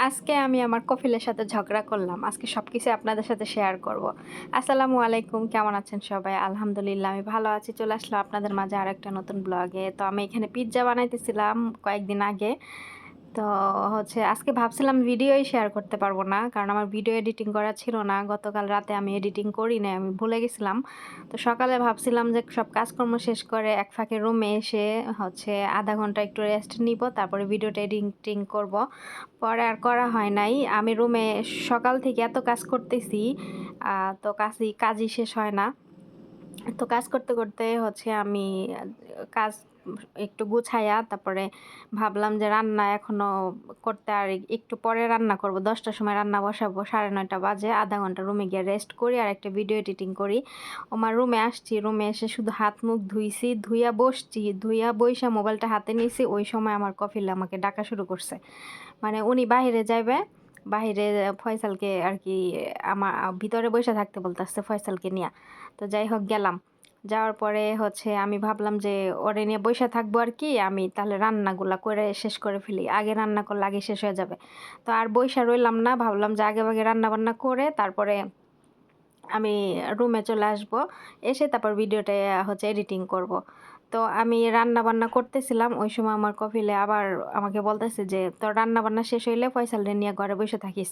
আজকে আমি আমার কফিলের সাথে ঝগড়া করলাম। আজকে সবকিছু আপনাদের সাথে শেয়ার করব। আসসালামু আলাইকুম। কেমন আছেন সবাই? আলহামদুলিল্লাহ আমি ভালো আছি। চলে আসলাম আপনাদের মাঝে আরেকটা নতুন ব্লগে। তো আমি এখানে পিজ্জা বানাইতেছিলাম কয়েকদিন আগে। তো আজকে ভাবছিলাম ভিডিওই শেয়ার করতে পারবো না। কারণ আমার ভিডিও এডিটিং করা ছিল না। গতকাল রাতে আমি এডিটিং করি নাই। আমি ভুলে গেছিলাম। তো সকালে ভাবছিলাম যে সব কাজকর্ম শেষ করে এক ফাঁকে রুমে এসে ০.৫ ঘন্টা একটু রেস্ট নিব। তারপরে ভিডিওটা এডিটিং করব। পরে আর করা হয় নাই। আমি রুমে সকাল থেকে এত কাজ করতেছি, তো কাজই শেষ হয় না। তো কাজ করতে করতে আমি কাজ একটু গুছাইয়া তারপরে ভাবলাম যে রান্না এখনো করতে আর একটু পরে রান্না করব। ১০টার সময় রান্না বসাবো, ৯:৩০ বাজে। ০.৫ ঘন্টা রুমে গিয়ে রেস্ট করি আর একটা ভিডিও এডিটিং করি। আমার রুমে আসছি, রুমে এসে শুধু হাত মুখ ধুইছি, ধুইয়া বসছি, ধুইয়া বইসা মোবাইলটা হাতে নিছি। ওই সময় আমার কফিল আমাকে ডাকা শুরু করছে। মানে উনি বাহিরে যাইবে, বাহিরে ফয়সালকে আর কি আমার ভিতরে বইসা থাকতে বলতেছে ফয়সালকে নিয়া। তো যাই হোক গেলাম। যাওয়ার পরে আমি ভাবলাম যে ওরে নিয়ে বইসা থাকবো আর কি, আমি তাহলে রান্নাগুলা করে শেষ করে ফেলি। আগে রান্না করলে আগে শেষ হয়ে যাবে। তো আর বইসা রইলাম না, ভাবলাম যে আগে রান্না বান্না করে তারপরে আমি রুমে চলে আসব। এসে তারপর ভিডিওটা এডিটিং করব। তো আমি রান্না বান্না করতেছিলাম, ওই সময় আমার কফিলে আবার আমাকে বলতেছে যে তোর রান্না বান্না শেষ হইলে ফয়সালরে নিয়ে ঘরে বসে থাকিস,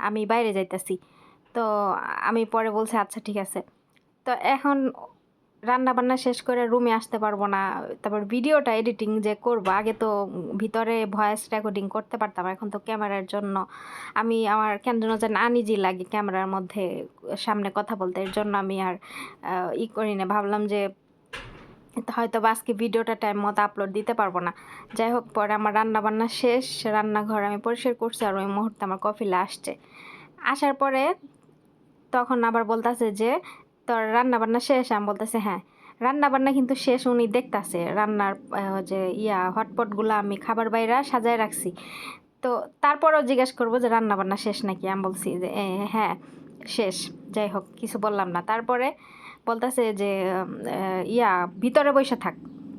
আমি বাইরে যাইতাছি। তো আমি পরে বলছি আচ্ছা ঠিক আছে। তো এখন রান্নাবান্না শেষ করে রুমে আসতে পারবো না। তারপর ভিডিওটা এডিটিং যে করব, আগে তো ভিতরে ভয়েস রেকর্ডিং করতে পারতাম, এখন তো ক্যামেরার জন্য আমার কেন যেন যেন আনইজি লাগে ক্যামেরার মধ্যে সামনে কথা বলতে। এর জন্য আমি আর করি না। ভাবলাম যে হয়তো বা আজকে ভিডিওটা টাইম মতো আপলোড দিতে পারবো না। যাই হোক, পরে আমার রান্নাবান্না শেষ, রান্নাঘর আমি পরিষ্কার করছি আর ওই মুহূর্তে আমার কফিলে আসছে। আসার পরে তখন আবার বলতাছে যে তোর রান্না বান্না শেষ? আমি বলতেছে হ্যাঁ। রান্না বান্না কিন্তু শেষ, উনি দেখতাছে রান্নার যে হটপটগুলো আমি খাবার বাইরে সাজায় রাখছি। তো তারপরেও জিজ্ঞেস করবো যে রান্না বান্না শেষ নাকি? আমি বলছি যে হ্যাঁ শেষ। যাই হোক, কিছু বললাম না। তারপরে বলতেছে যে ভিতরে বসে থাক।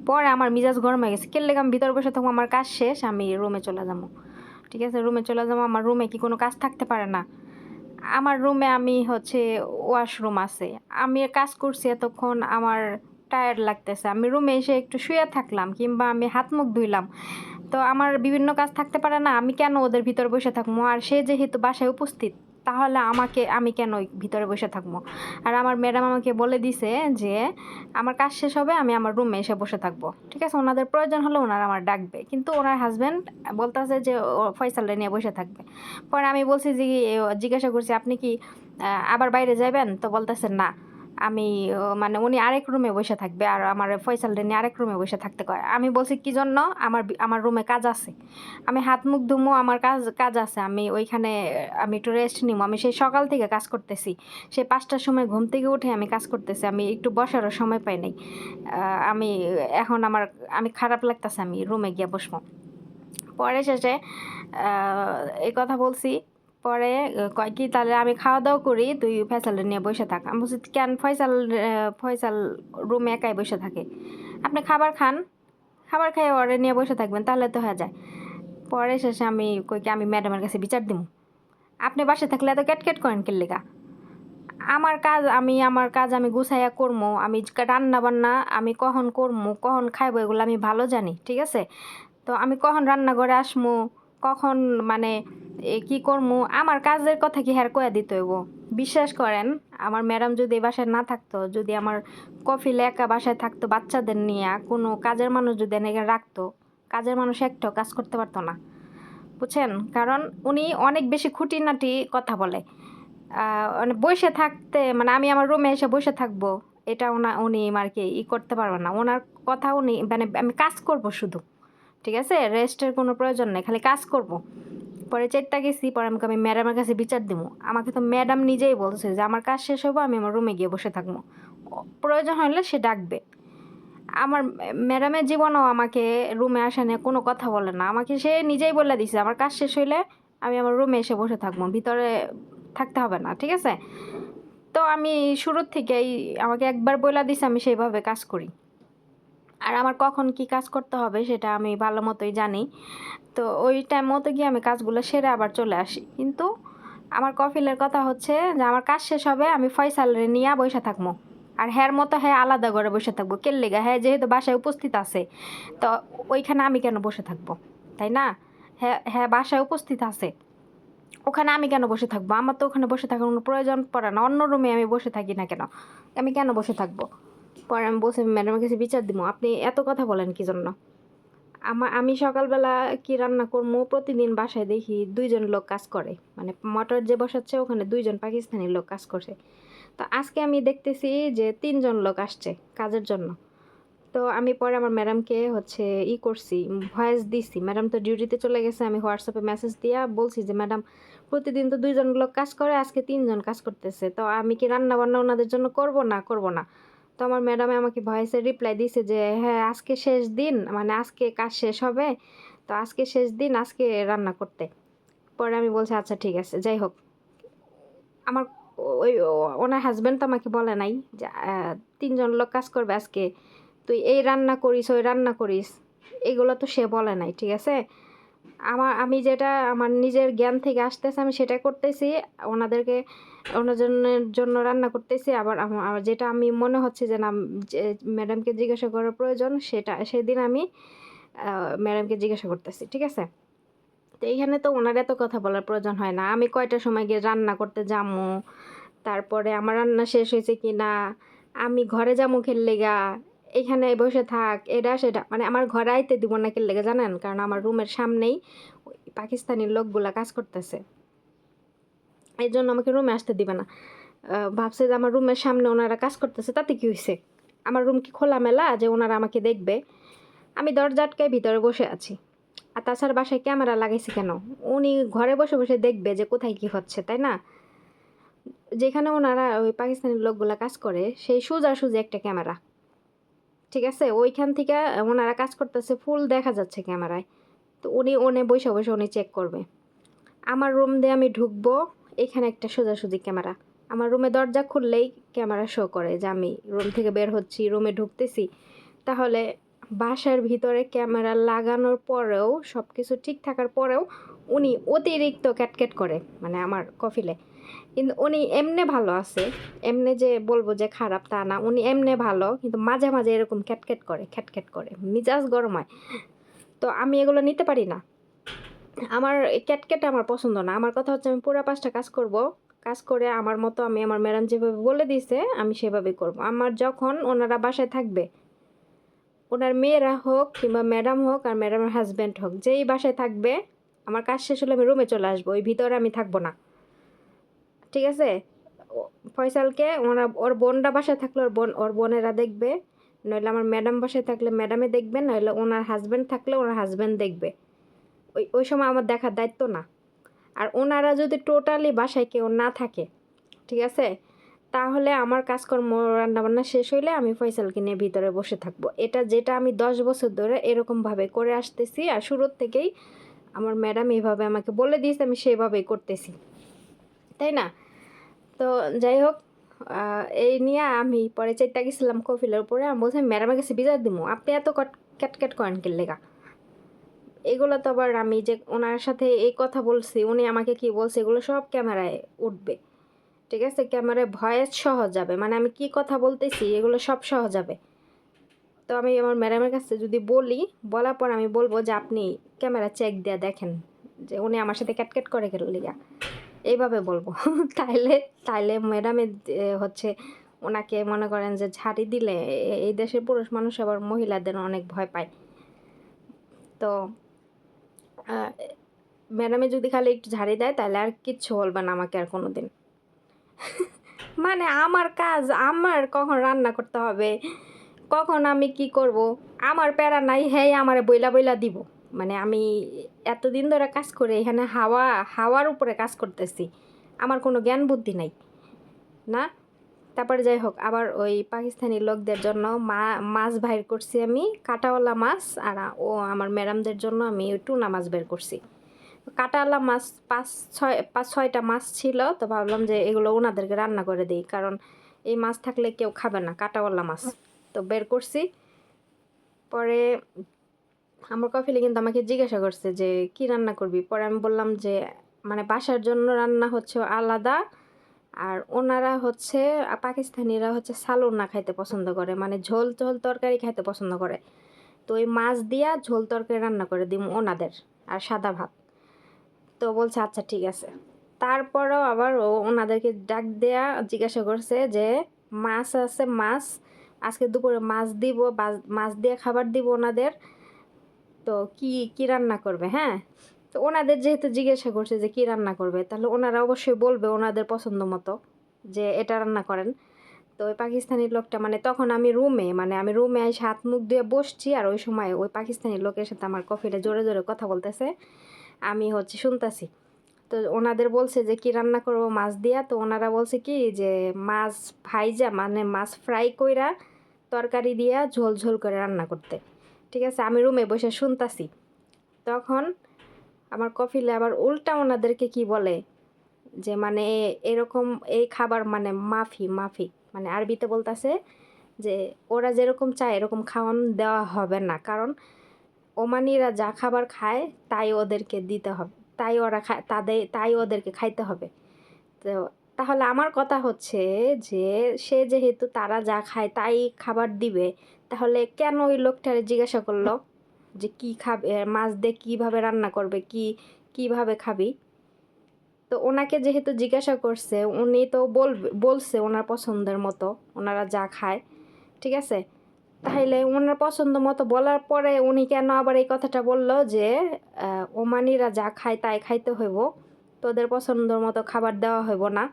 পরে আমার মিজাজ গরম হয়ে গেছে, কেন লেগে আমি ভিতরে বসে থাকবো? আমার কাজ শেষ, আমি রুমে চলে যাবো। ঠিক আছে, রুমে চলে যাবো। আমার রুমে কি কোনো কাজ থাকতে পারে না? আমার রুমে আমি ওয়াশরুম আছে, আমি কাজ করছি এতক্ষণ, আমার টায়ার্ড লাগতেছে, আমি রুমে এসে একটু শুয়ে থাকলাম কিংবা আমি হাত মুখ ধুইলাম। তো আমার বিভিন্ন কাজ থাকতে পারে না? আমি কেন ওদের ভিতরে বসে থাকবো? আর সে যেহেতু বাসায় উপস্থিত, তাহলে আমি কেন ওই ভিতরে বসে থাকবো? আর আমার ম্যাডাম আমাকে বলে দিছে যে আমার কাজ শেষ হবে, আমি আমার রুমে এসে বসে থাকবো। ঠিক আছে, ওনাদের প্রয়োজন হলে ওনারা আমার ডাকবে, কিন্তু ওনার হাজব্যান্ড বলতেছে যে ও ফয়সালরে নিয়ে বসে থাকবে। পরে আমি বলছি যে জিজ্ঞাসা করছি আপনি কি আবার বাইরে যাবেন? তো বলতেছে না, আমি মানে উনি আরেক রুমে বসে থাকবে আর আমার ফয়সালরে নিয়ে আরেক রুমে বসে থাকতে কয়। আমি বলছি কি জন্য? আমার রুমে কাজ আছে, আমি হাত মুখ ধুমো, আমার কাজ আছে, আমি ওইখানে আমি একটু রেস্ট নিবো। আমি সেই সকাল থেকে কাজ করতেছি, সেই 5টার সময় ঘুম থেকে উঠে আমি কাজ করতেছি, আমি একটু বসারও সময় পাই নাই। আমি এখন আমি খারাপ লাগতেছে, আমি রুমে গিয়ে বসবো। পরে শেষে এই কথা বলছি। পরে কয় কি তাহলে আমি খাওয়া দাওয়া করি, তুই ফয়সাল নিয়ে বসে থাক। আমি বলছি কেন? ফয়সাল রুমে একাই বসে থাকে, আপনি খাবার খান, খাবার খেয়ে ওরে নিয়ে বসে থাকবেন, তাহলে তো হয়ে যায়। পরে শেষে আমি কই কি আমি ম্যাডামের কাছে বিচার দিব, আপনি বাসে থাকলে এত ক্যাটক্যাট করেন কে লেগা? আমার কাজ আমি গুছাইয়া করবো, আমি রান্না বান্না আমি কখন করবো কখন খাইবো এগুলো আমি ভালো জানি। ঠিক আছে, তো আমি কখন রান্নাঘরে আসমু, কখন মানে কি করমু, আমার কাজের কথা কি হ্যার কয়া দিতে হইব? বিশ্বাস করেন, আমার ম্যাডাম যদি এই বাসায় না থাকতো, যদি আমার কফিল একা বাসায় থাকতো বাচ্চাদের নিয়ে, কোনো কাজের মানুষ যদি এনে রাখতো, কাজের মানুষ একটাও কাজ করতে পারতো না। বুঝছেন? কারণ উনি অনেক বেশি খুঁটিনাটি কথা বলে। মানে বসে থাকতে, মানে আমি আমার রুমে এসে বসে থাকবো, এটা উনি আর কি করতে পারবেন না। ওনার কথা উনি মানে আমি কাজ করব শুধু। ঠিক আছে, রেস্টের কোনো প্রয়োজন নেই, খালি কাজ করব। পরে চেট্টা গেছি, পরে আমি ম্যাডামের কাছে বিচার দিব। আমাকে তো ম্যাডাম নিজেই বলছে যে আমার কাজ শেষ হবো, আমি আমার রুমে গিয়ে বসে থাকবো, প্রয়োজন হলে সে ডাকবে। আমার ম্যাডামের জীবনও আমাকে রুমে আসা নিয়ে কোনো কথা বলে না, আমাকে সে নিজেই বলে দিছে আমার কাজ শেষ হইলে আমি আমার রুমে এসে বসে থাকবো, ভিতরে থাকতে হবে না। ঠিক আছে, তো আমি শুরুর থেকেই আমাকে একবার বলে দিছে, আমি সেইভাবে কাজ করি। আর আমার কখন কি কাজ করতে হবে সেটা আমি ভালো মতোই জানি। তো ওই টাইম মতো গিয়ে আমি কাজগুলো সেরে আবার চলে আসি। কিন্তু আমার কফিলের কথা হচ্ছে যে আমার কাজ শেষ হবে, আমি ফয়সালরে নিয়ে বসে থাকবো। আর হ্যার মতো হ্যাঁ আলাদা করে বসে থাকবো কেল্লিগা, হ্যাঁ যেহেতু বাসায় উপস্থিত আছে, তো ওইখানে আমি কেন বসে থাকবো, তাই না? হ্যাঁ হ্যাঁ বাসায় উপস্থিত আছে, ওখানে আমি কেন বসে থাকবো? আমার তো ওখানে বসে থাকার কোনো প্রয়োজন পড়ে না। অন্য রুমে আমি বসে থাকি না কেন, আমি কেন বসে থাকবো? পরে আমি বসে ম্যাডামের কাছে বিচার দিব, আপনি এত কথা বলেন কি জন্য? আমি সকালবেলা কি রান্না করবো, প্রতিদিন বাসায় দেখি 2জন লোক কাজ করে, মানে মটর যে বসাচ্ছে ওখানে 2জন পাকিস্তানি লোক কাজ করছে। তো আজকে আমি দেখতেছি যে 3জন লোক আসছে কাজের জন্য। তো আমি পরে আমার ম্যাডামকে হচ্ছে করছি, ভয়েস দিছি। ম্যাডাম তো ডিউটিতে চলে গেছে, আমি হোয়াটসঅ্যাপে মেসেজ দিয়া বলছি যে ম্যাডাম প্রতিদিন তো 2জন লোক কাজ করে, আজকে 3জন কাজ করতেছে, তো আমি কি রান্না বান্না ওনাদের জন্য করব না? তো আমার ম্যাডামে আমাকে ভয়েসে রিপ্লাই দিছে যে হ্যাঁ আজকে শেষ দিন, মানে আজকে কাজ শেষ হবে, তো আজকে শেষ দিন, আজকে রান্না করতে। পরে আমি বলছি আচ্ছা ঠিক আছে। যাই হোক, আমার ওনার হাজব্যান্ড তো আমাকে বলে নাই যে 3জন লোক কাজ করবে আজকে, তুই এই রান্না করিস ওই রান্না করিস, এগুলো তো সে বলে নাই, ঠিক আছে? আমি যেটা আমার নিজের জ্ঞান থেকে আসতেছে আমি সেটা করতেছি, ওনাদেরকে ওনার জন্য রান্না করতেছি। আবার আমার যেটা আমি মনে হচ্ছে যে না, যে ম্যাডামকে জিজ্ঞাসা করার প্রয়োজন, সেটা সেদিন আমি ম্যাডামকে জিজ্ঞাসা করতেছি, ঠিক আছে? তো এইখানে তো ওনার এত কথা বলার প্রয়োজন হয় না। আমি কয়টার সময় গিয়ে রান্না করতে যামু, তারপরে আমার রান্না শেষ হয়েছে কি না, আমি ঘরে যামু খেললেগা, এখানে বসে থাক, এটা সেটা, মানে আমার ঘরে আইতে দিব না খেললেগা জানেন, কারণ আমার রুমের সামনেই ওই পাকিস্তানি লোকগুলা কাজ করতেছে, এই জন্য আমাকে রুমে আসতে দিবে না। ভাবছে যে আমার রুমের সামনে ওনারা কাজ করতেছে, তাতে কি হয়েছে? আমার রুম কি খোলামেলা যে ওনারা আমাকে দেখবে? আমি দরজা আটকায় ভিতরে বসে আছি। আর তাছাড়া বাসায় ক্যামেরা লাগাইছে কেন? উনি ঘরে বসে বসে দেখবে যে কোথায় কি হচ্ছে, তাই না? যেখানে ওনারা ওই পাকিস্তানি লোকগুলা কাজ করে সেই সোজাসুজি একটা ক্যামেরা, ঠিক আছে? ওইখান থেকে ওনারা কাজ করতেছে, ফুল দেখা যাচ্ছে ক্যামেরায়। তো উনি বসে বসে উনি চেক করবে। আমার রুম দিয়ে আমি ঢুকবো, এখানে একটা সোজাসুজি ক্যামেরা, আমার রুমে দরজা খুললেই ক্যামেরা শো করে যে আমি রুম থেকে বের হচ্ছি, রুমে ঢুকতেছি। তাহলে বাসার ভিতরে ক্যামেরা লাগানোর পরেও, সব কিছু ঠিক থাকার পরেও উনি অতিরিক্ত ক্যাটক্যাট করে, মানে আমার কফিলে। কিন্তু উনি এমনি ভালো আছে, এমনি যে বলবো যে খারাপ তা না, উনি এমনি ভালো, কিন্তু মাঝে মাঝে এরকম খ্যাটখ্যাট করে, মিজাজ গরম হয়। তো আমি এগুলো নিতে পারি না, আমার ক্যাটক্যাট আমার পছন্দ না। আমার কথা হচ্ছে আমি পুরো 5টা কাজ করব, কাজ করে আমার মতো, আমি আমার ম্যাডাম যেভাবে বলে দিয়েছে আমি সেভাবেই করব। আমার যখন ওনারা বাসায় থাকবে, ওনার মেয়েরা হোক কিংবা ম্যাডাম হোক আর ম্যাডামের হাজব্যান্ড হোক, যেই বাসায় থাকবে, আমার কাজ শেষ হলে আমি রুমে চলে আসবো, ওই ভিতরে আমি থাকবো না, ঠিক আছে? ফয়সালকে ওর বোনরা বাসায় থাকলে ওর বোনেরা দেখবে, নইলে আমার ম্যাডাম বাসায় থাকলে ম্যাডামে দেখবে, নইলে ওনার হাজব্যান্ড থাকলে ওনার হাজব্যান্ড দেখবে। ওই সময় আমার দেখার দায়িত্ব না। আর ওনারা যদি টোটালি বাসায় কেউ না থাকে, ঠিক আছে, তাহলে আমার কাজকর্ম রান্নাবান্না শেষ হইলে আমি ফয়সালকে নিয়ে ভিতরে বসে থাকবো। এটা যেটা আমি 10 বছর ধরে এরকমভাবে করে আসতেছি, আর শুরুর থেকেই আমার ম্যাডাম এইভাবে আমাকে বলে দিয়েছে, আমি সেভাবেই করতেছি, তাই না? তো যাই হোক, এই নিয়ে আমি পরে চেষ্টা গেছিলাম কফিলের উপরে, আমি বলছি ম্যাডামের কাছে বিচার দিব, আপনি এত ক্যাটক্যাট করেন কি লেগা? এগুলো তো আবার আমি যে ওনার সাথে এই কথা বলছি, উনি আমাকে কি বলছে, এগুলো সব ক্যামেরায় উঠবে, ঠিক আছে? ক্যামেরায় ভয়েস সহ যাবে, মানে আমি কি কথা বলতেছি এগুলো সব সহ যাবে। তো আমি আমার ম্যাডামের কাছে যদি বলি, বলার পর আমি বলবো যে আপনি ক্যামেরা চেক দিয়ে দেখেন যে উনি আমার সাথে ক্যাটক্যাট করে গেল লিগা, এইভাবে বলবো। তাইলে তাইলে ম্যাডামের হচ্ছে ওনাকে মনে করেন যে ঝাড়ি দিলে, এই দেশের পুরুষ মানুষ আবার মহিলাদের অনেক ভয় পায়। তো ম্যাডামে যদি খালি একটু ঝাড়ি দেয় তাহলে আর কিচ্ছু বলবে না আমাকে আর কোনো দিন। মানে আমার কাজ, আমার কখন রান্না করতে হবে, কখন আমি কি করব, আমার প্যারা নাই, হ্যাঁ আমারে বইলা বইলা দিব। মানে আমি এতদিন ধরে কাজ করে এখানে হাওয়ার উপরে কাজ করতেছি, আমার কোনো জ্ঞান বুদ্ধি নাই না। তারপরে যাই হোক, আবার ওই পাকিস্তানি লোকদের জন্য মাছ বাইর করছি আমি, কাঁটাওয়ালা মাছ, আর আমার ম্যাডামদের জন্য আমি টুনা মাছ বের করছি। কাঁটাওয়ালা মাছ 5-6টা মাছ ছিল, তো ভাবলাম যে এগুলো ওনাদেরকে রান্না করে দিই, কারণ এই মাছ থাকলে কেউ খাবে না, কাঁটাওয়ালা মাছ। তো বের করছি, পরে আমার কফিলে কিন্তু আমাকে জিজ্ঞাসা করছে যে কি রান্না করবি, পরে আমি বললাম যে মানে বাসার জন্য রান্না হচ্ছে আলাদা, আর ওনারা হচ্ছে পাকিস্তানিরা হচ্ছে সালোনা খাইতে পছন্দ করে, মানে ঝোল ঝোল তরকারি খাইতে পছন্দ করে। তো ওই মাছ দিয়া ঝোল তরকারি রান্না করে দিম ওনাদের, আর সাদা ভাত। তো বলছে আচ্ছা ঠিক আছে। তারপরেও আবার ও ওনাদেরকে ডাক দেয়া জিজ্ঞাসা করছে যে মাছ আছে, মাছ আজকে দুপুরে মাছ দিব, মাছ দিয়ে খাবার দিব ওনাদের, তো কি কি রান্না করবে। হ্যাঁ, তো ওনাদের যেহেতু জিজ্ঞাসা করছে যে কি রান্না করবে, তাহলে ওনারা অবশ্যই বলবে ওনাদের পছন্দ মতো যে এটা রান্না করেন। তো ওই পাকিস্তানি লোকটা, মানে তখন আমি রুমে, মানে আমি রুমে এসে হাত মুখ দিয়ে বসছি, আর ওই সময় ওই পাকিস্তানি লোকের সাথে আমার কফিটা জোরে জোরে কথা বলতেছে, আমি হচ্ছে শুনতেছি। তো ওনাদের বলছে যে কি রান্না করবো মাছ দিয়া, তো ওনারা বলছে কি যে মাছ ভাইজা, মানে মাছ ফ্রাই কইরা তরকারি দিয়া ঝোল ঝোল করে রান্না করতে। ঠিক আছে, আমি রুমে বসে শুনতাছি। তখন আমার কফিলে আবার উল্টা ওনাদেরকে কি বলে যে মানে এরকম এই খাবার মানে মাফি মাফি, মানে আরবিতে বলতাছে যে ওরা যেরকম চায় এরকম খাওয়ানো দেওয়া হবে না, কারণ ওমানিরা যা খাবার খায় তাই ওদেরকে দিতে হবে, তাই ওরা খায়, তাই ওদেরকে খাইতে হবে। তো তাহলে আমার কথা হচ্ছে যে সে যেহেতু তারা যা খায় তাই খাবার দিবে, তাহলে কেন ওই লোকটারে জিজ্ঞাসা করলো যে কি খাবে, মাছ দিয়ে কীভাবে রান্না করবে, কিভাবে খাবি। তো ওনাকে যেহেতু জিজ্ঞাসা করছে, উনি তো বলছে ওনার পছন্দের মতো ওনারা যা খায়। ঠিক আছে, তাহলে ওনার পছন্দ মতো বলার পরে উনি কেন আবার এই কথাটা বললো যে ওমানিরা যা খায় তাই খাইতে হইব, তোদের পছন্দের মতো খাবার দেওয়া হইব না,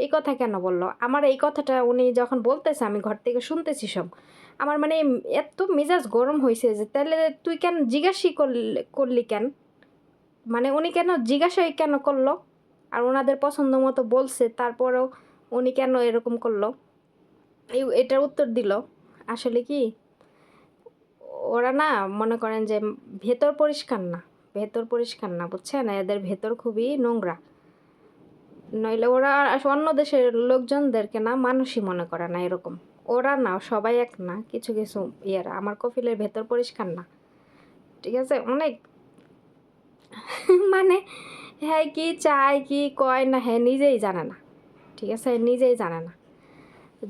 এই কথা কেন বললো। আমার এই কথাটা উনি যখন বলতেছে আমি ঘর থেকে শুনতেছি সব, আমার মানে এত মেজাজ গরম হয়েছে যে তাহলে তুই কেন জিজ্ঞাসাই করলি কেন, মানে উনি কেন জিজ্ঞাসাই কেন করলো, আর ওনাদের পছন্দ মতো বলছে তারপরেও উনি কেন এরকম করলো, এটার উত্তর দিল। আসলে কি ওরা না, মনে করেন যে ভেতর পরিষ্কার না, বুঝছেন, এদের ভেতর খুবই নোংরা। নইলে ওরা অন্য দেশের লোকজনদেরকে না মানুষই মনে করে না এরকম। ওরা না সবাই এক না, কিছু কিছু ইয়েরা আমার কফিলের ভেতর পরিষ্কার না। ঠিক আছে, অনেক মানে হ্যাঁ কি চায় কি কয় না হ্যাঁ নিজেই জানে না। ঠিক আছে, নিজেই জানে না।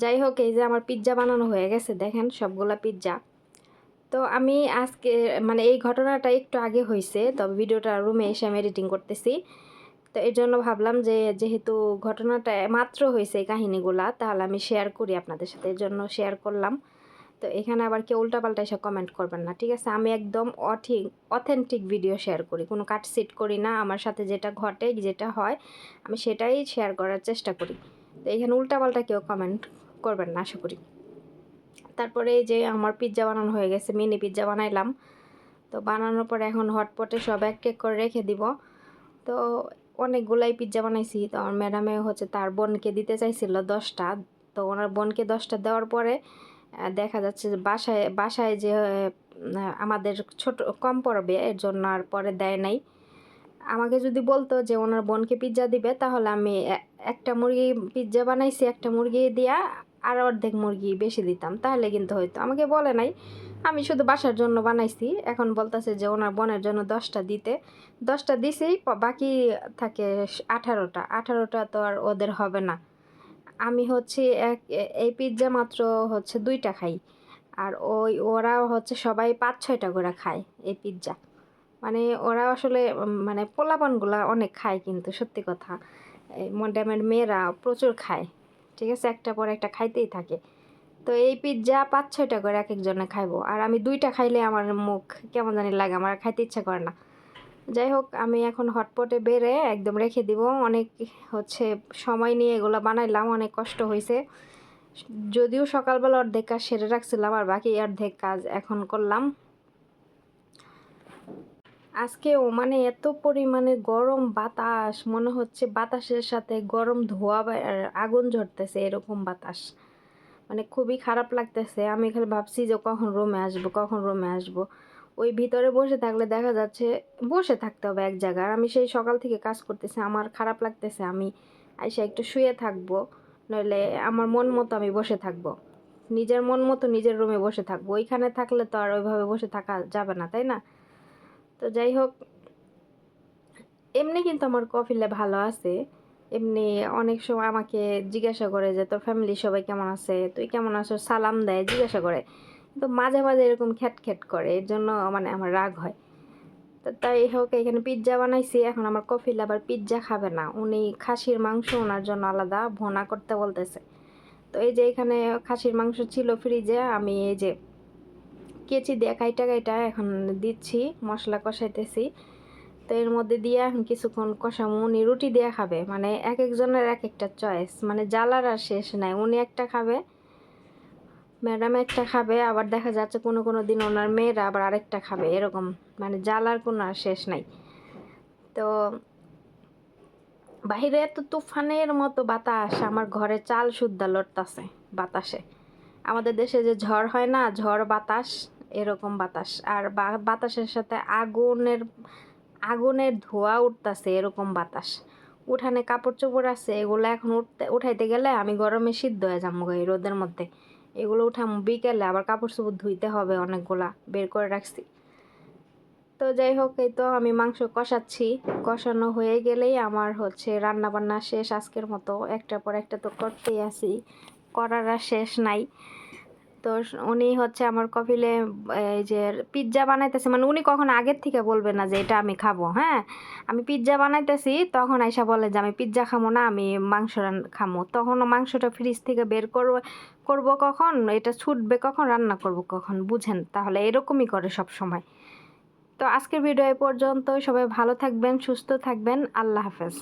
যাই হোক, এই যে আমার পিৎজা বানানো হয়ে গেছে, দেখেন সবগুলা পিৎজা। তো আমি আজকে মানে এই ঘটনাটা একটু আগে হয়েছে, তবে ভিডিওটা রুমে এসে আমি এডিটিং করতেছি। তো এর জন্য ভাবলাম যে যেহেতু ঘটনাটা মাত্র হয়েছে এই কাহিনিগুলা, তাহলে আমি শেয়ার করি আপনাদের সাথে, এর জন্য শেয়ার করলাম। তো এখানে আবার কেউ উল্টাপাল্টা এসে কমেন্ট করবেন না, ঠিক আছে। আমি একদম অথেন্টিক ভিডিও শেয়ার করি, কোনো কাটসিট করি না, আমার সাথে যেটা ঘটে যেটা হয় আমি সেটাই শেয়ার করার চেষ্টা করি। তো এখানে উল্টাপাল্টা কেউ কমেন্ট করবেন না আশা করি। তারপরে এই যে আমার পিৎজা বানানো হয়ে গেছে, মিনি পিৎজা বানাইলাম। তো বানানোর পরে এখন হটপটে সব এক এক করে রেখে দিব। তো অনেকগুলাই পিৎজা বানাইছি। তো আমার ম্যাডামে হচ্ছে তার বোনকে দিতে চাইছিল 10টা। তো ওনার বোনকে 10টা দেওয়ার পরে দেখা যাচ্ছে যে বাসায় যে আমাদের ছোট কম পড়বে, এর জন্য আর পরে দেয় নাই। আমাকে যদি বলতো যে ওনার বোনকে পিৎজা দিবে, তাহলে আমি একটা মুরগি পিৎজা বানাইছি, একটা মুরগি দিয়া আর অর্ধেক মুরগি বেশি দিতাম, তাহলে কিন্তু হয়তো। আমাকে বলে নাই, আমি শুধু বাসার জন্য বানাইছি। এখন বলতেছে যে ওনার বোনের জন্য 10টা দিতে, 10টা দিছি, বাকি থাকে 18টা তো আর ওদের হবে না। আমি হচ্ছে এই পিৎজা মাত্র হচ্ছে 2টা খাই, আর ওরা হচ্ছে সবাই 5-6টা করে খায় এই পিৎজা। মানে ওরা আসলে মানে পোলাপানগুলা অনেক খায়, কিন্তু সত্যি কথা ম্যাডামের মেয়েরা প্রচুর খায়। ঠিক আছে, একটা পর একটা খাইতেই থাকে। তো এই পিৎজা 5-6টা করে এক একজনে খাইবো, আর আমি 2টা খাইলে আমার মুখ কেমন জানি লাগে, আমার খাইতে ইচ্ছা করে না। যাই হোক, আমি এখন হটপটে বেড়ে একদম রেখে দিব। অনেক হচ্ছে সময় নিয়ে এগুলো বানাইলাম, অনেক কষ্ট হয়েছে। যদিও সকালবেলা অর্ধেক কাজ সেরে রাখছিলাম, আর বাকি অর্ধেক কাজ এখন করলাম। আজকে ওমানে এত পরিমাণে গরম বাতাস, মনে হচ্ছে বাতাসের সাথে গরম ধোঁয়া আর আগুন ঝরতেছে, এরকম বাতাস। মানে খুবই খারাপ লাগতেছে। আমি খালি ভাবছি যে কখন রুমে আসবো। ওই ভিতরে বসে থাকলে দেখা যাচ্ছে বসে থাকতে হবে এক জায়গায়। আমি সেই সকাল থেকে কাজ করতেছি, আমার খারাপ লাগতেছে। আমি আইসা একটু শুয়ে থাকবো, নইলে আমার মন মতো আমি বসে থাকবো, নিজের মন মতো নিজের রুমে বসে থাকবো। ওইখানে থাকলে তো আর ওইভাবে বসে থাকা যাবে না, তাই না? তো যাই হোক, এমনি কিন্তু আমার কফিলে ভালো আছে। এমনি অনেক সময় আমাকে জিজ্ঞাসা করে যে তোর ফ্যামিলি সবাই কেমন আছে, তুই কেমন আছো, সালাম দেয়, জিজ্ঞাসা করে। তো মাঝে মাঝে এরকম খ্যাট করে, এর জন্য মানে আমার রাগ হয়। তো তাই হোক, এখানে পিৎজা বানাইছি। এখন আমার কফিল আবার পিৎজা খাবে না, উনি খাসির মাংস ওনার জন্য আলাদা ভুনা করতে বলতেছে। তো এই যে এখানে খাসির মাংস ছিল ফ্রিজে, আমি এই যে কেচি দিয়ে কাইটা এখন দিচ্ছি, মশলা কষাইতেছি। তো এর মধ্যে দিয়ে এখন কিছুক্ষণ কষামো। উনি রুটি দিয়ে খাবে, মানে এক একজনের এক একটা চয়েস, মানে জ্বালার আর শেষ নাই। উনি একটা খাবে, ম্যাডাম একটা খাবে, আবার দেখা যাচ্ছে কোনো কোনো দিন ওনার মেয়েরা আবার আরেকটা খাবে, এরকম মানে জ্বালার কোনো আর শেষ নাই। তো বাহিরে এত তুফানের মতো বাতাস, আমার ঘরে চাল সুদ্ধা লড়তাছে বাতাসে। আমাদের দেশে যে ঝড় হয় না, ঝড় বাতাস, এরকম বাতাস। আর বাতাসের সাথে আগুনের আগুনের ধোঁয়া উঠতাছে, এরকম বাতাস। উঠানে কাপড় চোপড় আছে, এগুলো এখন উঠাইতে গেলে আমি গরমে সিদ্ধ হয়ে যাবো এই রোদের মধ্যে। এগুলো উঠাম বিকেলে, আবার কাপড় চোপড় ধুইতে হবে, অনেকগুলা বের করে রাখছি। তো যাই হোক, এই তো আমি মাংস কষাচ্ছি। কষানো হয়ে গেলেই আমার হচ্ছে রান্না বান্না শেষ আজকের মতো। একটার পর একটা তো করতেই আছি, করার আর শেষ নাই। তো উনি হচ্ছে আমার কফিলে এই যে পিৎজা বানাইতেছে, মানে উনি কখন আগের থেকে বলবে না যে এটা আমি খাবো। হ্যাঁ, আমি পিৎজা বানাইতেছি, তখন আইসা বলে যে আমি পিৎজা খাবো না, আমি মাংস খামো। তখন মাংসটা ফ্রিজ থেকে বের করব কখন, এটা ছুটবে কখন, রান্না করব কখন, বুঝেন? তাহলে এরকমই করে সব সময়। তো আজকের ভিডিও এ পর্যন্ত। সবাই ভালো থাকবেন, সুস্থ থাকবেন, আল্লাহ হাফেজ।